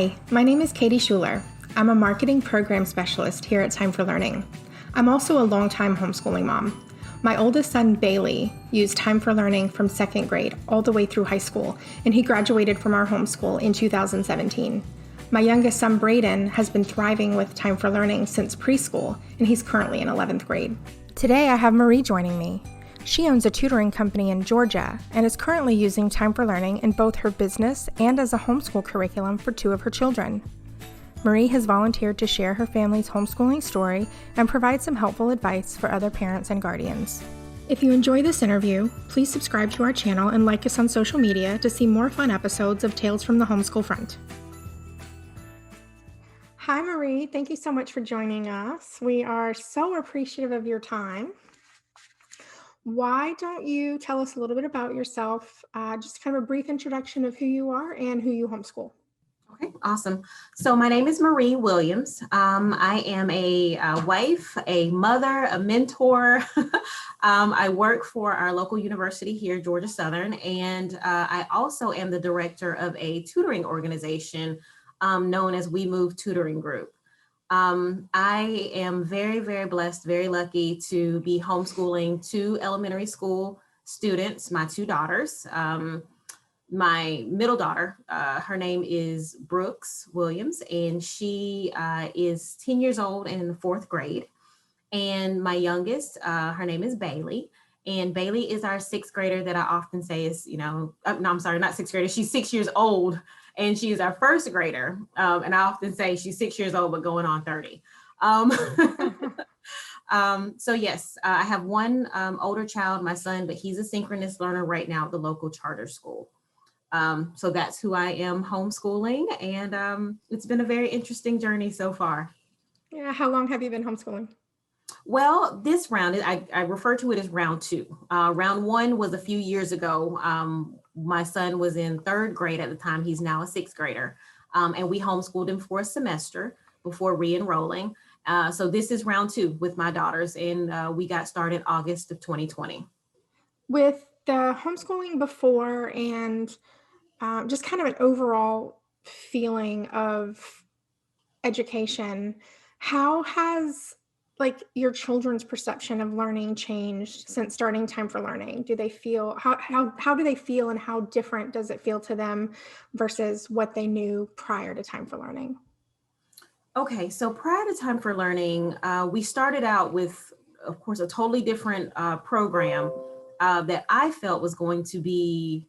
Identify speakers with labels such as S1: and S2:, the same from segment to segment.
S1: Hi, my name is Katie Schuler. I'm a marketing program specialist here at Time4Learning. I'm also a longtime homeschooling mom. My oldest son, Bailey, used Time4Learning from second grade all the way through high school, and he graduated from our homeschool in 2017. My youngest son, Braden, has been thriving with Time4Learning since preschool, and he's currently in 11th grade. Today, I have Marie joining me. She owns a tutoring company in Georgia and is currently using Time4Learning in both her business and as a homeschool curriculum for two of her children. Marie has volunteered to share her family's homeschooling story and provide some helpful advice for other parents and guardians. If you enjoy this interview, please subscribe to our channel and like us on social media to see more fun episodes of Tales from the Homeschool Front. Hi, Marie. Thank you so much for joining us. We are so appreciative of your time. Why don't you tell us a little bit about yourself, just kind of a brief introduction of who you are and who you homeschool.
S2: Okay, awesome. So my name is Marie Williams. I am a wife, a mother, a mentor. I work for our local university here, Georgia Southern, and I also am the director of a tutoring organization known as We Move Tutoring Group. I am very, very blessed, very lucky to be homeschooling two elementary school students, my two daughters. My middle daughter, her name is Brooks Williams, and she is 10 years old and in the fourth grade. And my youngest, her name is Bailey. And Bailey is our sixth grader that I often say is, no, I'm sorry, not sixth grader. She's 6 years old. And she is our first grader. And I often say she's 6 years old, but going on 30. So yes, I have one older child, my son, but he's a synchronous learner right now at the local charter school. So that's who I am homeschooling. And it's been a very interesting journey so far.
S1: Yeah, how long have you been homeschooling?
S2: Well, this round, I refer to it as round two. Round one was a few years ago. My son was in third grade at the time. He's now a sixth grader. And we homeschooled him for a semester before re-enrolling. So this is round two with my daughters, and we got started August of 2020.
S1: With the homeschooling before and just kind of an overall feeling of education, how has your children's perception of learning changed since starting Time4Learning? Do they feel, how do they feel, and how different does it feel to them versus what they knew prior to Time4Learning?
S2: Okay, so prior to Time4Learning, we started out with, of course, a totally different program that I felt was going to be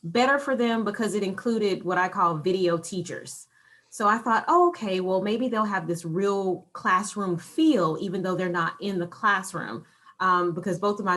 S2: better for them because it included what I call video teachers. So I thought, oh, okay, well, maybe they'll have this real classroom feel, even though they're not in the classroom, because both of my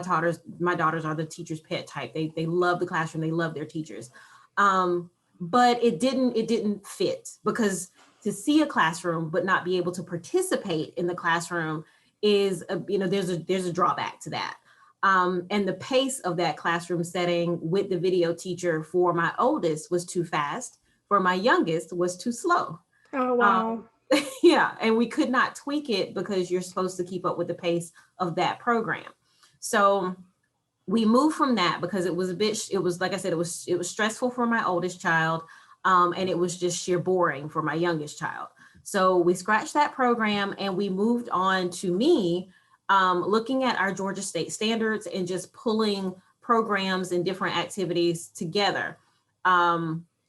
S2: daughters are the teacher's pet type. They love the classroom. They love their teachers. But it didn't fit, because to see a classroom but not be able to participate in the classroom is, there's a drawback to that. And the pace of that classroom setting with the video teacher for my oldest was too fast. For my youngest was too slow.
S1: Oh, wow.
S2: Yeah, and we could not tweak it because you're supposed to keep up with the pace of that program. So we moved from that because it was like I said, it was stressful for my oldest child, and it was just sheer boring for my youngest child. So we scratched that program and we moved on to me looking at our Georgia state standards and just pulling programs and different activities together.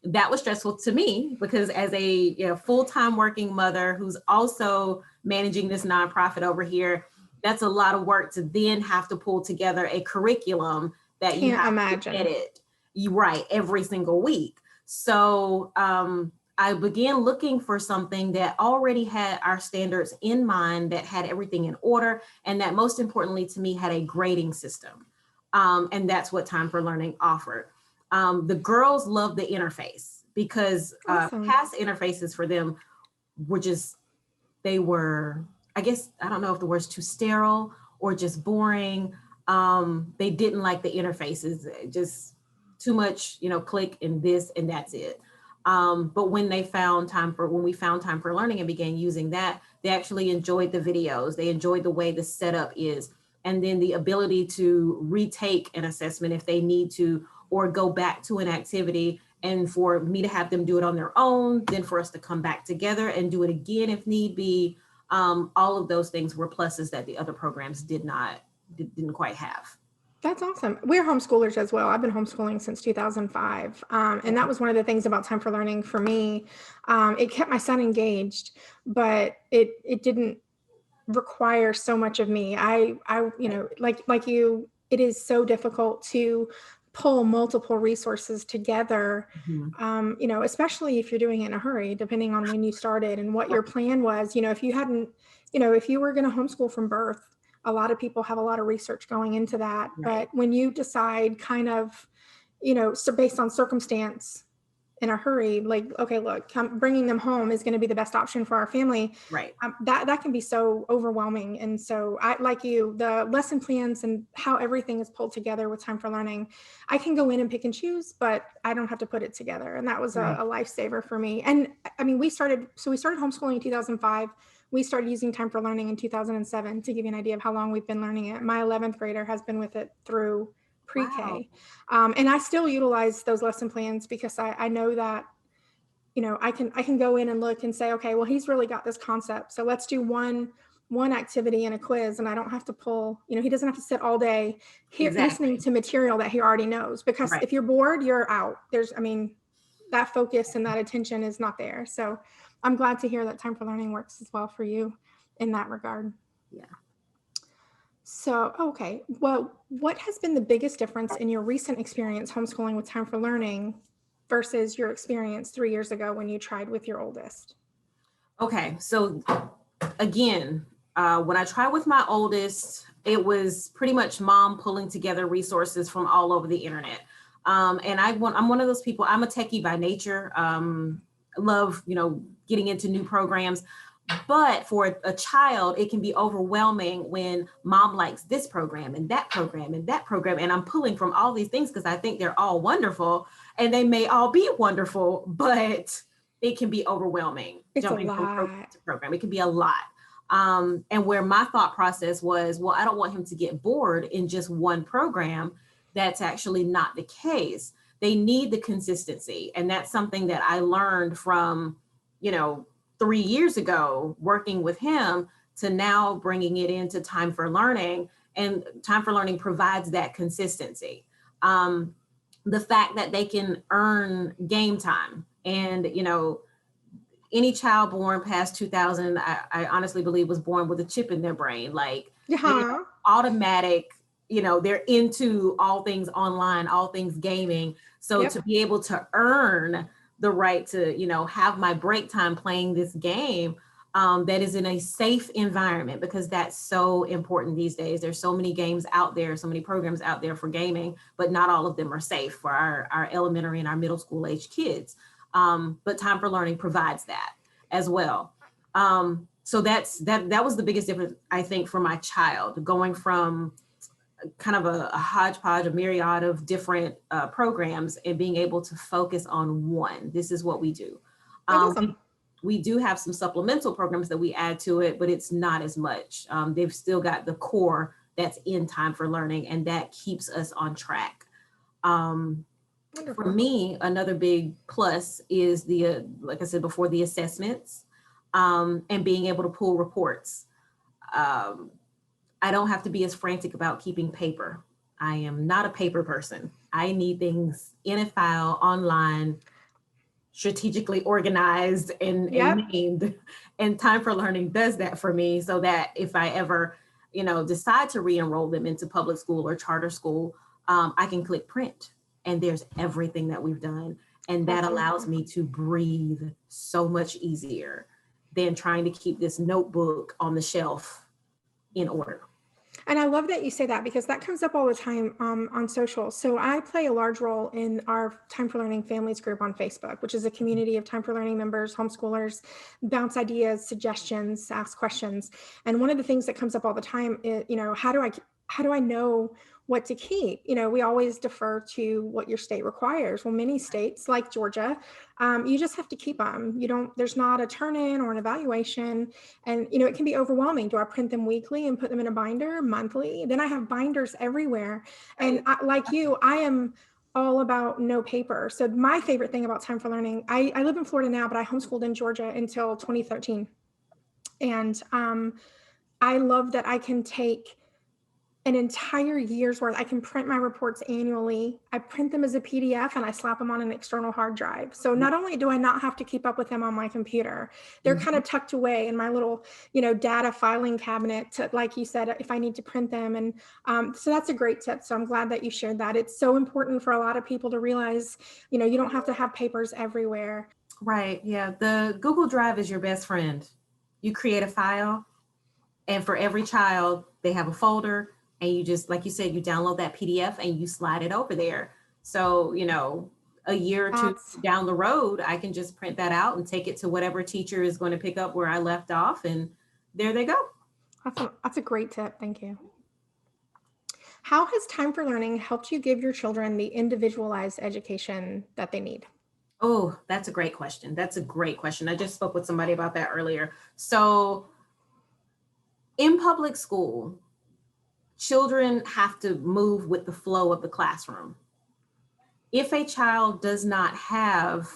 S2: That was stressful to me because as a full-time working mother who's also managing this nonprofit over here, that's a lot of work to then have to pull together a curriculum that you have to edit every single week. So I began looking for something that already had our standards in mind, that had everything in order, and that most importantly to me had a grading system. And that's what Time4Learning offered. The girls loved the interface because past interfaces for them were I guess, I don't know if the word's too sterile or just boring. They didn't like the interfaces, just too much, click and this and that's it. But when we found Time4Learning and began using that, they actually enjoyed the videos. They enjoyed the way the setup is. And then the ability to retake an assessment if they need to, or go back to an activity and for me to have them do it on their own, then for us to come back together and do it again if need be. All of those things were pluses that the other programs didn't quite have.
S1: That's awesome. We're homeschoolers as well. I've been homeschooling since 2005. And that was one of the things about Time for Learning for me. It kept my son engaged, but it didn't require so much of me. I like you, it is so difficult to pull multiple resources together, especially if you're doing it in a hurry, depending on when you started and what your plan was. If you hadn't, if you were going to homeschool from birth, a lot of people have a lot of research going into that.
S2: Right.
S1: But when you decide kind of, so based on circumstance in a hurry, like, okay, look, bringing them home is going to be the best option for our family.
S2: Right.
S1: That can be so overwhelming. And so I, like you, the lesson plans and how everything is pulled together with Time for Learning, I can go in and pick and choose, but I don't have to put it together. And that was a lifesaver for me. And I mean, we started homeschooling in 2005. We started using Time for Learning in 2007, to give you an idea of how long we've been learning it. My 11th grader has been with it through pre-K.
S2: Wow.
S1: And I still utilize those lesson plans because I know that, I can go in and look and say, okay, well, he's really got this concept. So let's do one activity and a quiz, and I don't have to pull, he doesn't have to sit all day here listening to material that he already knows, because if you're bored, you're out. That focus and that attention is not there. So I'm glad to hear that Time for Learning works as well for you in that regard.
S2: Yeah.
S1: So, okay. Well, what has been the biggest difference in your recent experience homeschooling with Time for Learning versus your experience 3 years ago when you tried with your oldest?
S2: Okay. So again, when I tried with my oldest, it was pretty much mom pulling together resources from all over the internet. And I'm one of those people, I'm a techie by nature. Love, getting into new programs. But for a child, it can be overwhelming when mom likes this program and that program and that program. And I'm pulling from all these things because I think they're all wonderful, and they may all be wonderful, but it can be overwhelming.
S1: It's
S2: jumping
S1: a lot.
S2: from program to program. It can be a lot. And where my thought process was, well, I don't want him to get bored in just one program. That's actually not the case. They need the consistency. And that's something that I learned from, 3 years ago, working with him, to now bringing it into Time for Learning. And Time for Learning provides that consistency. The fact that they can earn game time, and, any child born past 2000, I honestly believe was born with a chip in their brain, like automatic, they're into all things online, all things gaming. So to be able to earn the right to, have my break time playing this game that is in a safe environment, because that's so important these days. There's so many games out there, so many programs out there for gaming, but not all of them are safe for our elementary and our middle school age kids. But Time for Learning provides that as well. So that was the biggest difference, I think, for my child, going from kind of a hodgepodge, a myriad of different programs, and being able to focus on one. This is what we do. We do have some supplemental programs that we add to it, but it's not as much. They've still got the core that's in Time for Learning, and that keeps us on track. For me, another big plus is like I said before, the assessments and being able to pull reports. I don't have to be as frantic about keeping paper. I am not a paper person. I need things in a file, online, strategically organized and named. And Time for Learning does that for me, so that if I ever, decide to re-enroll them into public school or charter school, I can click print, and there's everything that we've done. And that allows me to breathe so much easier than trying to keep this notebook on the shelf in order.
S1: And I love that you say that, because that comes up all the time on social. So I play a large role in our Time for Learning families group on Facebook, which is a community of Time for Learning members, homeschoolers, bounce ideas, suggestions, ask questions. And one of the things that comes up all the time is, how do I know what to keep? We always defer to what your state requires. Well, many states like Georgia, you just have to keep them. There's not a turn-in or an evaluation. And, it can be overwhelming. Do I print them weekly and put them in a binder monthly? Then I have binders everywhere. And like you, I am all about no paper. So my favorite thing about Time for Learning, I live in Florida now, but I homeschooled in Georgia until 2013. And I love that I can take an entire year's worth. I can print my reports annually. I print them as a PDF and I slap them on an external hard drive. So not only do I not have to keep up with them on my computer, they're kind of tucked away in my little, data filing cabinet to, like you said, if I need to print them. And so that's a great tip. So I'm glad that you shared that. It's so important for a lot of people to realize, you don't have to have papers everywhere.
S2: Right. Yeah. The Google Drive is your best friend. You create a file, and for every child, they have a folder, and you just, like you said, you download that PDF and you slide it over there. So, a year or two down the road, I can just print that out and take it to whatever teacher is going to pick up where I left off, and there they go.
S1: That's a great tip. Thank you. How has Time for Learning helped you give your children the individualized education that they need?
S2: Oh, that's a great question. That's a great question. I just spoke with somebody about that earlier. So in public school, children have to move with the flow of the classroom. If a child does not have,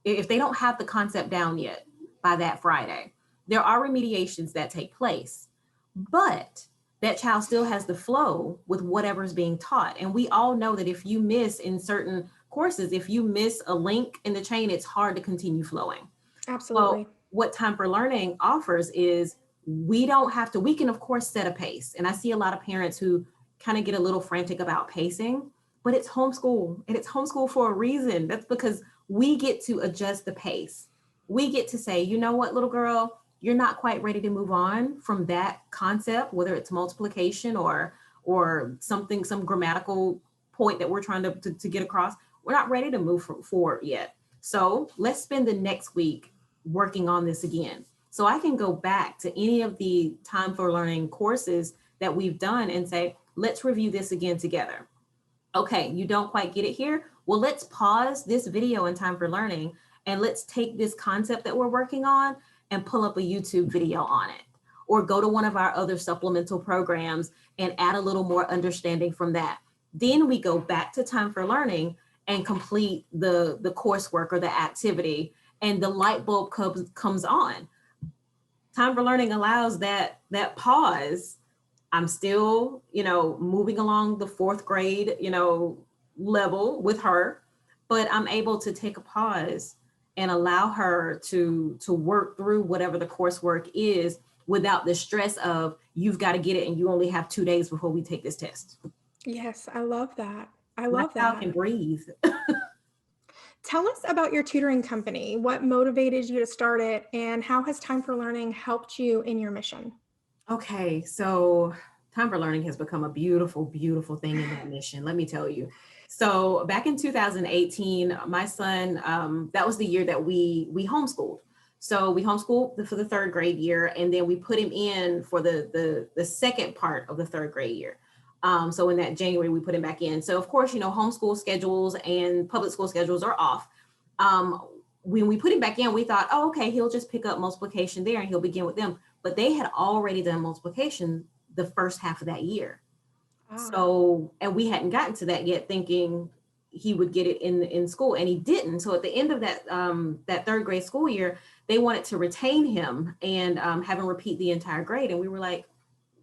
S2: if they don't have the concept down yet by that Friday, there are remediations that take place, but that child still has the flow with whatever's being taught. And we all know that if you miss in certain courses, if you miss a link in the chain, it's hard to continue flowing.
S1: Absolutely.
S2: Well, what Time for Learning offers is we don't have to, we can of course set a pace. And I see a lot of parents who kind of get a little frantic about pacing, but it's homeschool, and it's homeschool for a reason. That's because we get to adjust the pace. We get to say, you know what, little girl, you're not quite ready to move on from that concept, whether it's multiplication or something, some grammatical point that we're trying to get across. We're not ready to move forward yet. So let's spend the next week working on this again. So I can go back to any of the Time for Learning courses that we've done and say, let's review this again together. Okay, you don't quite get it here. Well, let's pause this video in Time for Learning and let's take this concept that we're working on and pull up a YouTube video on it, or go to one of our other supplemental programs and add a little more understanding from that. Then we go back to Time for Learning and complete the coursework or the activity, and the light bulb comes on. Time for Learning allows that pause. I'm still, moving along the fourth grade, level with her, but I'm able to take a pause and allow her to work through whatever the coursework is without the stress of you've got to get it and you only have 2 days before we take this test.
S1: Yes, I love that. I love that.
S2: My child can breathe.
S1: Tell us about your tutoring company. What motivated you to start it, and how has Time for Learning helped you in your mission?
S2: Okay, so Time for Learning has become a beautiful, beautiful thing in that mission, let me tell you. So back in 2018, my son, that was the year that we homeschooled. So we homeschooled for the third grade year, and then we put him in for the second part of the third grade year. So in that January, we put him back in. So of course, homeschool schedules and public school schedules are off. When we put him back in, we thought, oh, okay, he'll just pick up multiplication there and he'll begin with them. But they had already done multiplication the first half of that year. Wow. So, and we hadn't gotten to that yet, thinking he would get it in school, and he didn't. So at the end of that third grade school year, they wanted to retain him and have him repeat the entire grade. And we were like,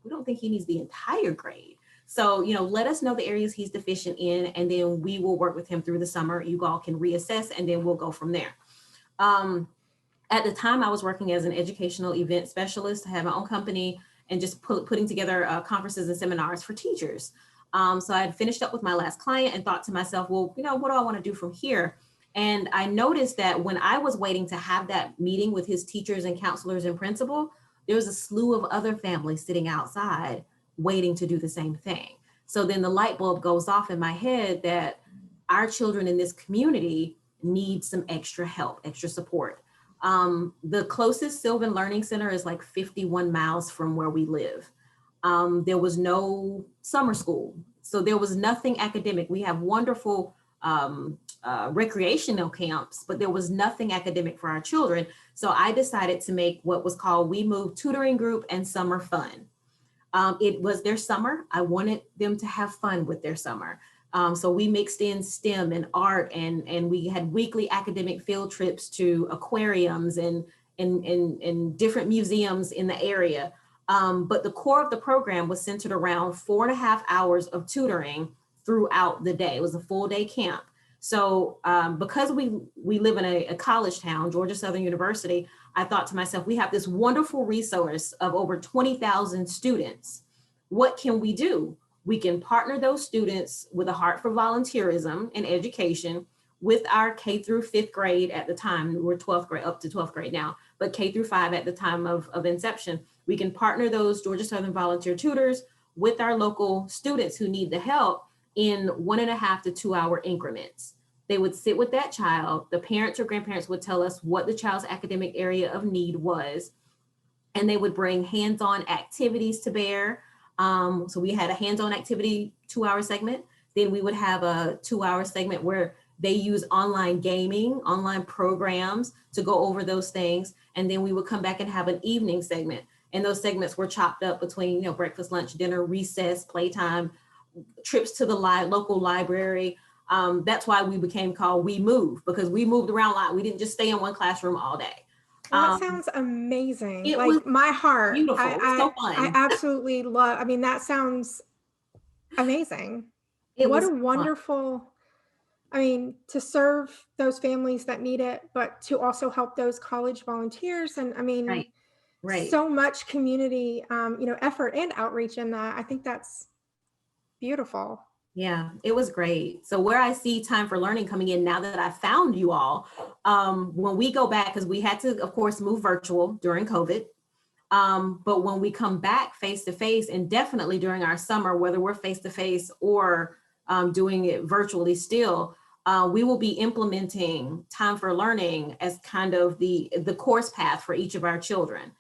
S2: we don't think he needs the entire grade. So, let us know the areas he's deficient in, and then we will work with him through the summer. You all can reassess, and then we'll go from there. At the time, I was working as an educational event specialist. I had my own company and just putting together conferences and seminars for teachers. So I had finished up with my last client and thought to myself, well, what do I want to do from here? And I noticed that when I was waiting to have that meeting with his teachers and counselors and principal, there was a slew of other families sitting outside waiting to do the same thing. So then the light bulb goes off in my head that our children in this community need some extra help, extra support. The closest Sylvan Learning Center is like 51 miles from where we live. There was no summer school, so there was nothing academic. We have wonderful recreational camps, but there was nothing academic for our children. So I decided to make what was called We Move Tutoring Group and Summer Fun. It was their summer. I wanted them to have fun with their summer. So we mixed in STEM and art, and we had weekly academic field trips to aquariums and different museums in the area. But the core of the program was centered around 4.5 hours of tutoring throughout the day. It was a full day camp. So because we live in a college town, Georgia Southern University, I thought to myself, we have this wonderful resource of over 20,000 students. What can we do? We can partner those students with a heart for volunteerism and education with our K through 5th grade at the time. We're 12th grade, up to 12th grade now, but K through 5 at the time of inception. We can partner those Georgia Southern volunteer tutors with our local students who need the help in 1.5 to 2 hour increments. They would sit with that child. The parents or grandparents would tell us what the child's academic area of need was, and they would bring hands-on activities to bear. So we had a hands-on activity 2 hour segment. Then we would have a 2 hour segment where they use online gaming, online programs to go over those things. And then we would come back and have an evening segment. And those segments were chopped up between, breakfast, lunch, dinner, recess, playtime, trips to the local library. That's why we became called We Move, because we moved around a lot. We didn't just stay in one classroom all day.
S1: Well, that sounds amazing.
S2: It
S1: Like
S2: was
S1: my heart.
S2: beautiful. It was so fun.
S1: I absolutely love, I mean, that sounds amazing.
S2: What
S1: a wonderful, I mean, to serve those families that need it, but to also help those college volunteers. And I mean,
S2: right.
S1: So much community, effort and outreach in that. I think that's beautiful.
S2: Yeah, it was great. So where I see Time4Learning coming in now that I found you all, when we go back, because we had to, of course, move virtual during COVID. But when we come back face to face, and definitely during our summer, whether we're face to face or doing it virtually still, we will be implementing Time4Learning as kind of the course path for each of our children.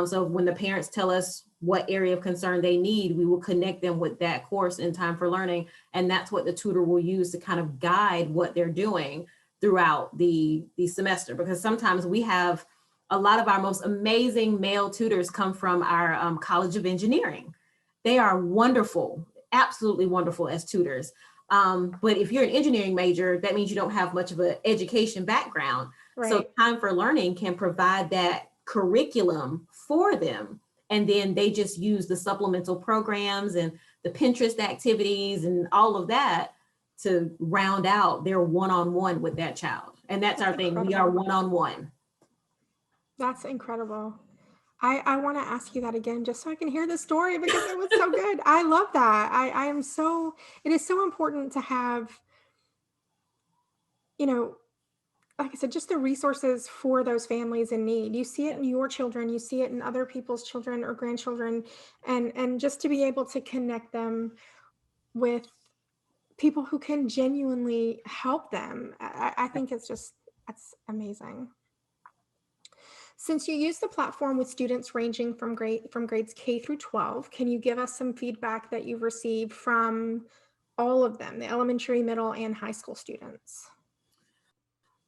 S2: So when the parents tell us what area of concern they need, we will connect them with that course in Time4Learning. And that's what the tutor will use to kind of guide what they're doing throughout the semester. Because sometimes we have a lot of our most amazing male tutors come from our College of Engineering. They are wonderful, absolutely wonderful as tutors. But if you're an engineering major, that means you don't have much of an education background. Right. So Time4Learning can provide that curriculum for them. And then they just use the supplemental programs and the Pinterest activities and all of that to round out their one-on-one with that child. And that's our thing. We are one-on-one.
S1: That's incredible. I want to ask you that again, just so I can hear the story, because it was so good. I love that. It is so important to have, like I said, just the resources for those families in need. You see it in your children, you see it in other people's children or grandchildren, and just to be able to connect them with people who can genuinely help them. I think that's amazing. Since you use the platform with students ranging from grades K through 12, can you give us some feedback that you've received from all of them, the elementary, middle, and high school students?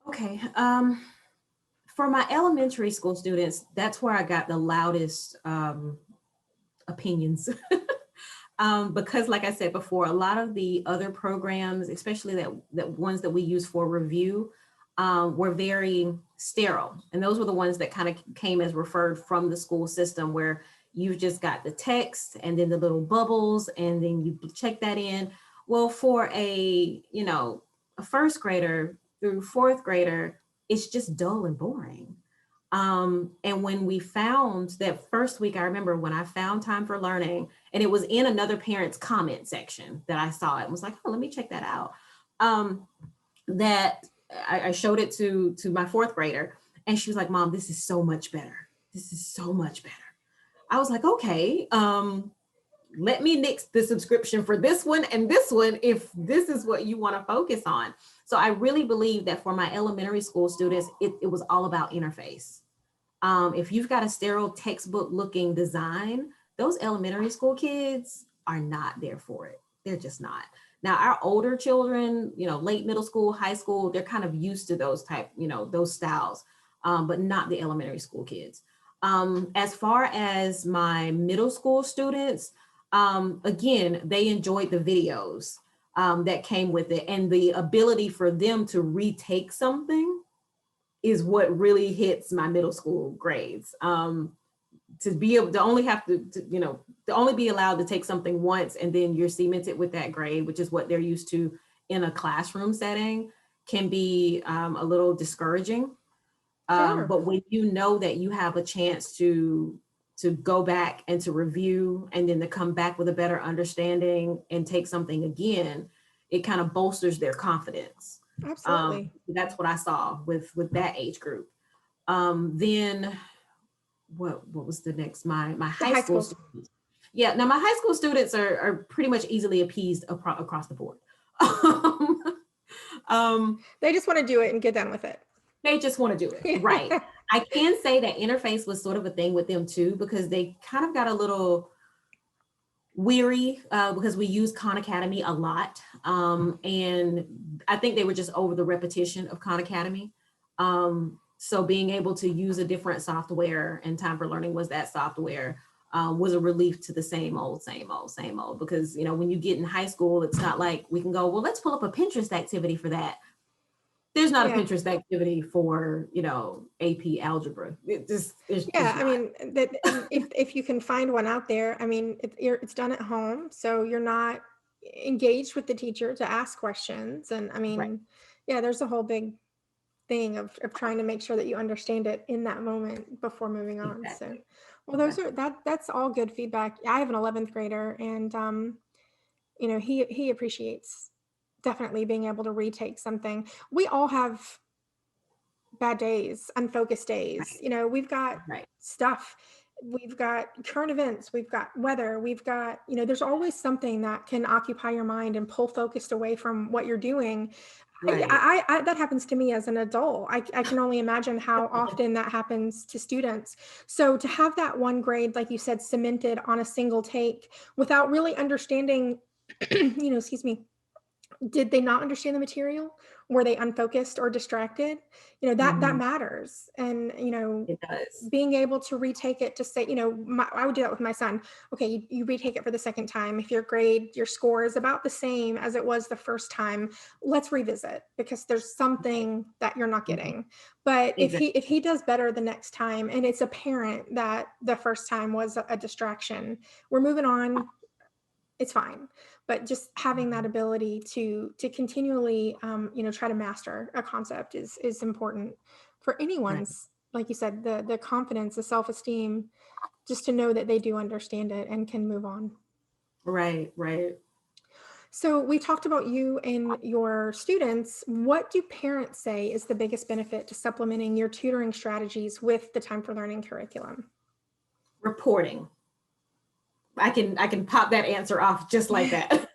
S2: Okay. For my elementary school students, that's where I got the loudest opinions. Because like I said before, a lot of the other programs, especially that ones that we use for review, were very sterile. And those were the ones that kind of came as referred from the school system, where you've just got the text and then the little bubbles, and then you check that in. Well, for a first grader through fourth grader, it's just dull and boring. And when we found that first week, I remember when I found Time4Learning, and it was in another parent's comment section that I saw it and was like, oh, let me check that out. That I showed it to my fourth grader, and she was like, Mom, this is so much better. This is so much better. I was like, okay, let me nix the subscription for this one and this one if this is what you want to focus on. So I really believe that for my elementary school students, it was all about interface. If you've got a sterile textbook looking design, those elementary school kids are not there for it. They're just not. Now, our older children, late middle school, high school, they're kind of used to those those styles, but not the elementary school kids. As far as my middle school students, again, they enjoyed the videos. that came with it. And the ability for them to retake something is what really hits my middle school grades. To be able to only have to only be allowed to take something once and then you're cemented with that grade, which is what they're used to in a classroom setting, can be a little discouraging.
S1: Sure.
S2: But when you know that you have a chance to go back and to review and then to come back with a better understanding and take something again, it kind of bolsters their confidence.
S1: Absolutely.
S2: That's what I saw with that age group. Then what was the next? My high school students. Yeah, now my high school students are pretty much easily appeased across the board.
S1: They just want to do it and get done with it.
S2: They just want to do it. Right. I can say that interface was sort of a thing with them too, because they kind of got a little weary because we use Khan Academy a lot. And I think they were just over the repetition of Khan Academy. So being able to use a different software, and Time4Learning was that software, was a relief to the same old, because, when you get in high school, it's not like we can go, well, let's pull up a Pinterest activity for that. There's not a Pinterest activity for, AP algebra.
S1: I mean, that if you can find one out there, I mean, it's done at home, so you're not engaged with the teacher to ask questions. And I mean, right. Yeah, there's a whole big thing of trying to make sure that you understand it in that moment before moving on. Exactly. So, well, that's all good feedback. I have an 11th grader, and he appreciates definitely being able to retake something. We all have bad days, unfocused days. Right. We've got stuff, we've got current events, we've got weather, we've got, there's always something that can occupy your mind and pull focus away from what you're doing. Right. I that happens to me as an adult. I can only imagine how often that happens to students. So to have that one grade, like you said, cemented on a single take without really understanding, excuse me, did they not understand the material? Were they unfocused or distracted? That matters. And,
S2: it does.
S1: Being able to retake it to say, I would do that with my son. Okay, you retake it for the second time. If your score is about the same as it was the first time, let's revisit, because there's something that you're not getting. But exactly. if he does better the next time, and it's apparent that the first time was a distraction, we're moving on. It's fine. But just having that ability to continually, try to master a concept is important for anyone's, like you said, the confidence, the self-esteem, just to know that they do understand it and can move on.
S2: Right.
S1: So we talked about you and your students. What do parents say is the biggest benefit to supplementing your tutoring strategies with the Time4Learning curriculum?
S2: Reporting. I can pop that answer off just like that.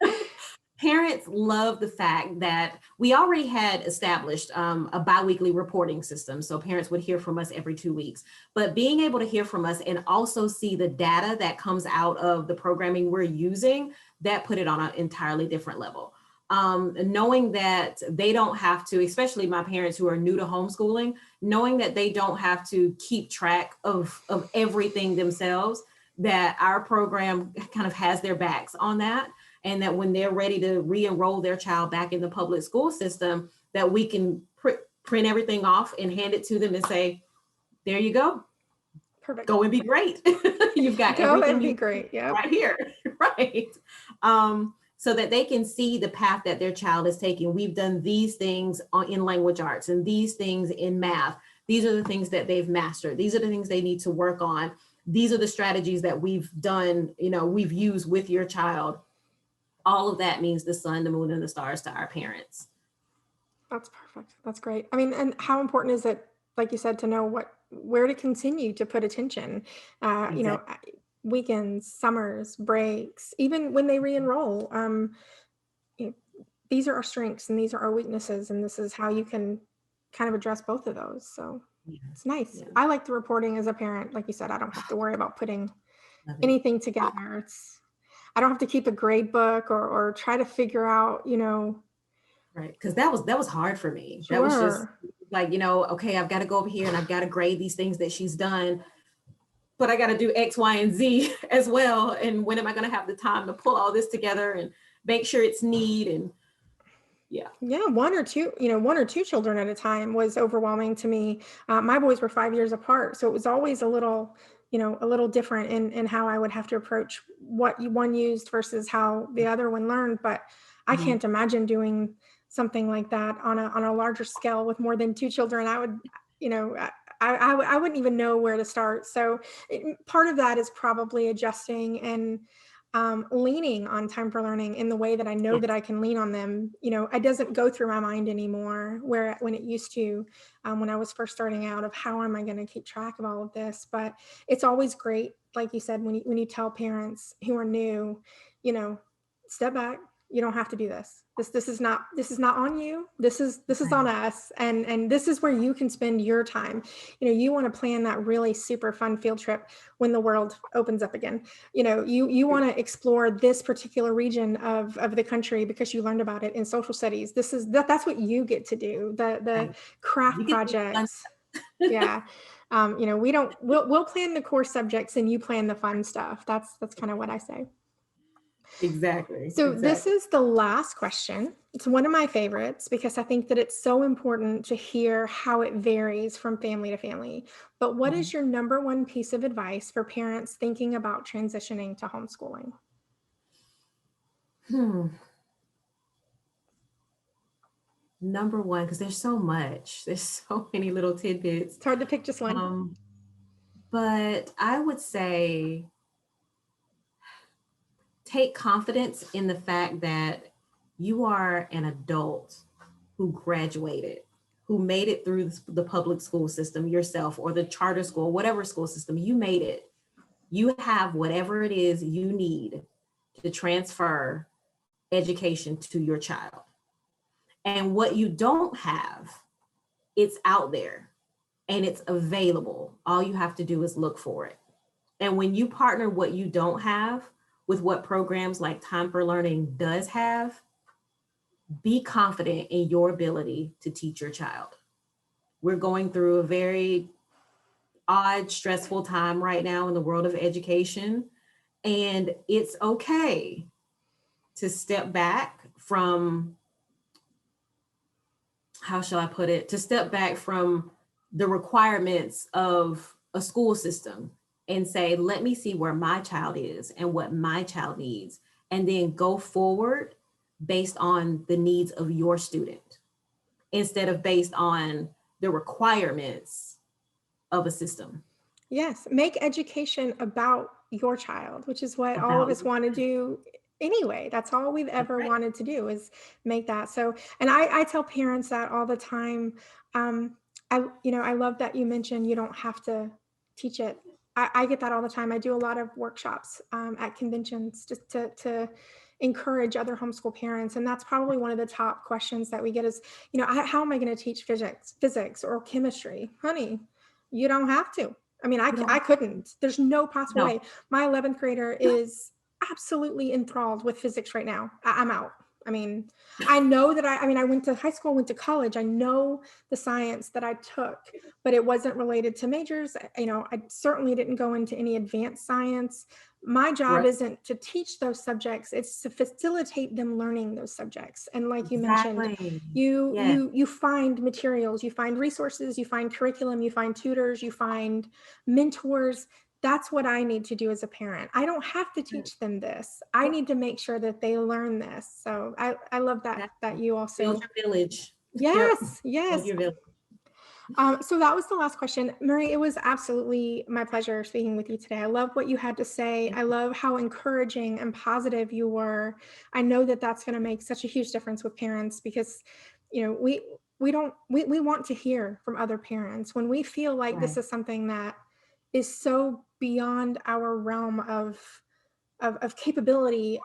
S2: Parents love the fact that we already had established a biweekly reporting system. So parents would hear from us every 2 weeks, but being able to hear from us and also see the data that comes out of the programming we're using, that put it on an entirely different level. Knowing that they don't have to, especially my parents who are new to homeschooling, knowing that they don't have to keep track of everything themselves, that our program kind of has their backs on that. And that when they're ready to re-enroll their child back in the public school system, that we can print everything off and hand it to them and say, there you go.
S1: Perfect.
S2: Go and be great. You've got
S1: go everything and be great. Yeah.
S2: Right here. Right. So that they can see the path that their child is taking. We've done these things in language arts and these things in math. These are the things that they've mastered. These are the things they need to work on. These are the strategies that we've done, we've used with your child. All of that means the sun, the moon, and the stars to our parents.
S1: That's perfect. That's great. I mean, and how important is it, like you said, to know where to continue to put attention, exactly. Weekends, summers, breaks, even when they re-enroll, these are our strengths and these are our weaknesses. And this is how you can kind of address both of those. So it's nice. Yeah. I like the reporting as a parent. Like you said, I don't have to worry about putting anything together. I don't have to keep a grade book or try to figure out,
S2: Right. Because that was hard for me.
S1: Sure.
S2: That was just like, okay, I've got to go over here and I've got to grade these things that she's done, but I got to do X, Y, and Z as well. And when am I going to have the time to pull all this together make sure it's neat and
S1: Yeah, one or two children at a time was overwhelming to me. My boys were 5 years apart, so it was always a little different in how I would have to approach what one used versus how the other one learned. But I
S2: Mhm.
S1: can't imagine doing something like that on a larger scale with more than two children. I would, I wouldn't even know where to start. So part of that is probably adjusting and leaning on Time4Learning in the way that I know that I can lean on them. It doesn't go through my mind anymore when it used to, when I was first starting out, of how am I going to keep track of all of this. But it's always great, like you said, when you tell parents who are new, step back. You don't have to do this. This is not on you. This is on us, and this is where you can spend your time. You want to plan that really super fun field trip when the world opens up again. You want to explore this particular region of the country because you learned about it in social studies. That's what you get to do. The craft projects. Yeah. We'll plan the core subjects and you plan the fun stuff. That's kind of what I say.
S2: Exactly.
S1: So this is the last question. It's one of my favorites because I think that it's so important to hear how it varies from family to family. But what is your number one piece of advice for parents thinking about transitioning to homeschooling?
S2: Number one, because there's so much. There's so many little tidbits.
S1: It's hard to pick just one.
S2: But I would say take confidence in the fact that you are an adult who graduated, who made it through the public school system yourself, or the charter school, whatever school system, you made it. You have whatever it is you need to transfer education to your child. And what you don't have, it's out there and it's available. All you have to do is look for it. And when you partner what you don't have with what programs like Time4Learning does have, be confident in your ability to teach your child. We're going through a very odd, stressful time right now in the world of education. And it's okay to step back from, how shall I put it, to step back from the requirements of a school system and say, let me see where my child is and what my child needs, and then go forward based on the needs of your student instead of based on the requirements of a system.
S1: Yes, make education about your child, which is what all of us want to do anyway. That's all we've ever wanted to do, is make that. So, and I tell parents that all the time. I love that you mentioned you don't have to teach it. I get that all the time. I do a lot of workshops at conventions just to encourage other homeschool parents. And that's probably one of the top questions that we get is, how am I going to teach physics or chemistry? Honey, you don't have to. I mean, I couldn't. There's no possible way. My 11th grader is absolutely enthralled with physics right now. I'm out. I mean, I know that I went to high school, went to college. I know the science that I took, but it wasn't related to majors. I certainly didn't go into any advanced science. My job isn't to teach those subjects. It's to facilitate them learning those subjects. And like you mentioned, you find materials, you find resources, you find curriculum, you find tutors, you find mentors. That's what I need to do as a parent. I don't have to teach them this. I need to make sure that they learn this. So I love that you also
S2: build your village.
S1: Yes.
S2: Build your village.
S1: So that was the last question. Marie, it was absolutely my pleasure speaking with you today. I love what you had to say. I love how encouraging and positive you were. I know that that's going to make such a huge difference with parents because, we want to hear from other parents when we feel like this is something that is so beyond our realm of capability.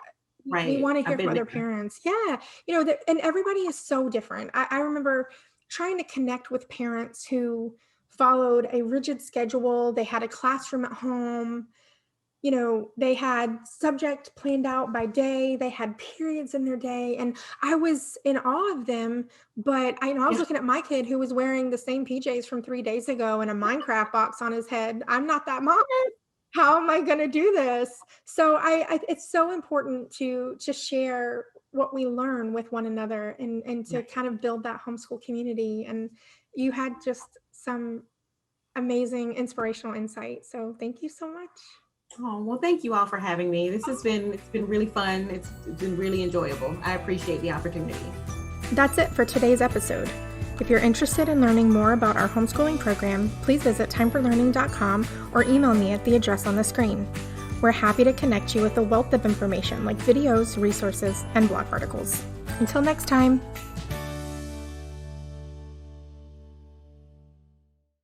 S1: We want to hear from other parents. Yeah. And everybody is so different. I remember trying to connect with parents who followed a rigid schedule. They had a classroom at home. They had subject planned out by day. They had periods in their day. And I was in awe of them. But I was looking at my kid who was wearing the same PJs from 3 days ago and a Minecraft box on his head. I'm not that mom. how am I going to do this? So it's so important to share what we learn with one another and to
S2: Right.
S1: kind of build that homeschool community. And you had just some amazing inspirational insight. So thank you so much.
S2: Oh, well, thank you all for having me. It's been really fun. It's been really enjoyable. I appreciate the opportunity.
S1: That's it for today's episode. If you're interested in learning more about our homeschooling program, please visit time4learning.com or email me at the address on the screen. We're happy to connect you with a wealth of information like videos, resources, and blog articles. Until next time.